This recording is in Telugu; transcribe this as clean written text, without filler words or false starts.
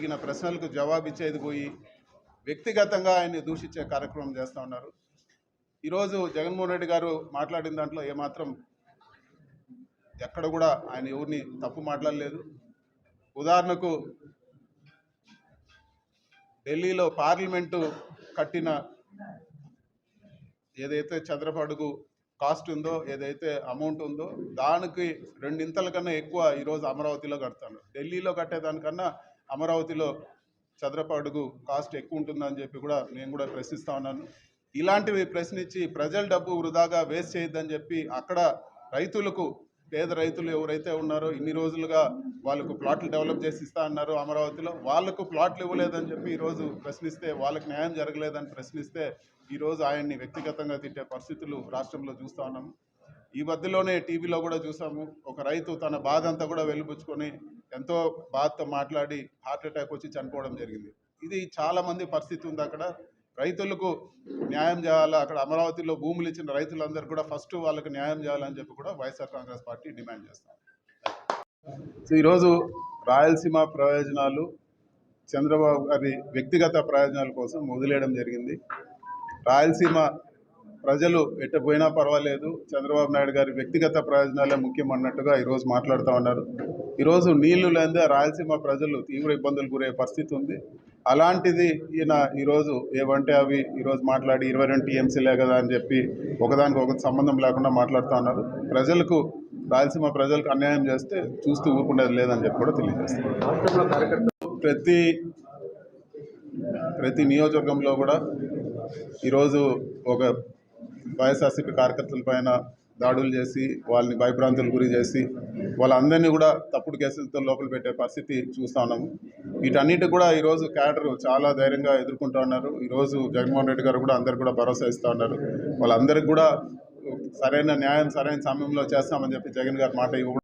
అడిగిన ప్రశ్నలకు జవాబిచ్చేది పోయి వ్యక్తిగతంగా ఆయన్ని దూషించే కార్యక్రమం చేస్తూ ఉన్నారు. ఈరోజు జగన్మోహన్ రెడ్డి గారు మాట్లాడిన దాంట్లో ఏమాత్రం ఎక్కడ కూడా ఆయన ఎవరిని తప్పు మాట్లాడలేదు. ఉదాహరణకు ఢిల్లీలో పార్లమెంటు కట్టిన ఏదైతే చదరపు అడుగు కాస్ట్ ఉందో, ఏదైతే అమౌంట్ ఉందో దానికి రెండింతల కన్నా ఎక్కువ ఈరోజు అమరావతిలో కడతాను. ఢిల్లీలో కట్టేదానికన్నా అమరావతిలో చదరపు అడుగు కాస్ట్ ఎక్కువ ఉంటుందని చెప్పి కూడా నేను కూడా ప్రశ్నిస్తూ ఉన్నాను. ఇలాంటివి ప్రశ్నించి ప్రజల డబ్బు వృధాగా వేస్ట్ చేయొద్దని చెప్పి అక్కడ రైతులకు, పేద రైతులు ఎవరైతే ఉన్నారో ఇన్ని రోజులుగా వాళ్ళకు ప్లాట్లు డెవలప్ చేసి ఇస్తా అన్నారు అమరావతిలో, వాళ్లకు ప్లాట్లు ఇవ్వలేదని చెప్పి ఈరోజు ప్రశ్నిస్తే, వాళ్ళకి న్యాయం జరగలేదని ప్రశ్నిస్తే ఈరోజు ఆయన్ని వ్యక్తిగతంగా తిట్టే పరిస్థితులు రాష్ట్రంలో చూస్తూ ఉన్నాము. ఈ మధ్యలోనే టీవీలో కూడా చూసాము, ఒక రైతు తన బాధ అంతా కూడా వెలిబుచ్చుకొని ఎంతో బాధతో మాట్లాడి హార్ట్ అటాక్ వచ్చి చనిపోవడం జరిగింది. ఇది చాలామంది పరిస్థితి ఉంది. అక్కడ రైతులకు న్యాయం చేయాలా, అక్కడ అమరావతిలో భూములు ఇచ్చిన రైతులందరూ కూడా ఫస్ట్ వాళ్ళకి న్యాయం చేయాలని చెప్పి కూడా వైఎస్ఆర్ కాంగ్రెస్ పార్టీ డిమాండ్ చేస్తాం. సో ఈరోజు రాయలసీమ ప్రయోజనాలు చంద్రబాబు గారి వ్యక్తిగత ప్రయోజనాల కోసం వదిలేయడం జరిగింది. రాయలసీమ ప్రజలు ఎట్ట పోయినా పర్వాలేదు, చంద్రబాబు నాయుడు గారి వ్యక్తిగత ప్రయోజనాలే ముఖ్యం అన్నట్టుగా ఈరోజు మాట్లాడుతూ ఉన్నారు. ఈరోజు నీళ్లు లేదే రాయలసీమ ప్రజలు తీవ్ర ఇబ్బందులు గురయ్యే పరిస్థితి ఉంది. అలాంటిది ఈయన ఈరోజు ఏవంటే అవి ఈరోజు మాట్లాడి 22 టీఎంసీలే కదా అని చెప్పి ఒకదానికి ఒకటి సంబంధం లేకుండా మాట్లాడుతూ ఉన్నారు. ప్రజలకు, రాయలసీమ ప్రజలకు అన్యాయం చేస్తే చూస్తూ ఊరుకునేది లేదని చెప్పి కూడా తెలియజేస్తారు. ప్రతి నియోజకవర్గంలో కూడా ఈరోజు ఒక వైఎస్ఆర్సీపీ కార్యకర్తల పైన దాడులు చేసి వాళ్ళని భయభ్రాంతులు గురి చేసి వాళ్ళందరినీ కూడా తప్పుడు కేసులతో లోపల పెట్టే పరిస్థితి చూస్తూ ఉన్నాము. వీటన్నిటికి కూడా ఈరోజు క్యాడరు చాలా ధైర్యంగా ఎదుర్కొంటూ ఉన్నారు. ఈరోజు జగన్మోహన్ రెడ్డి గారు కూడా అందరికి కూడా భరోసా ఇస్తూ ఉన్నారు. వాళ్ళందరికీ కూడా సరైన న్యాయం సరైన సమయంలో చేస్తామని చెప్పి జగన్ గారు మాట ఇవ్వడం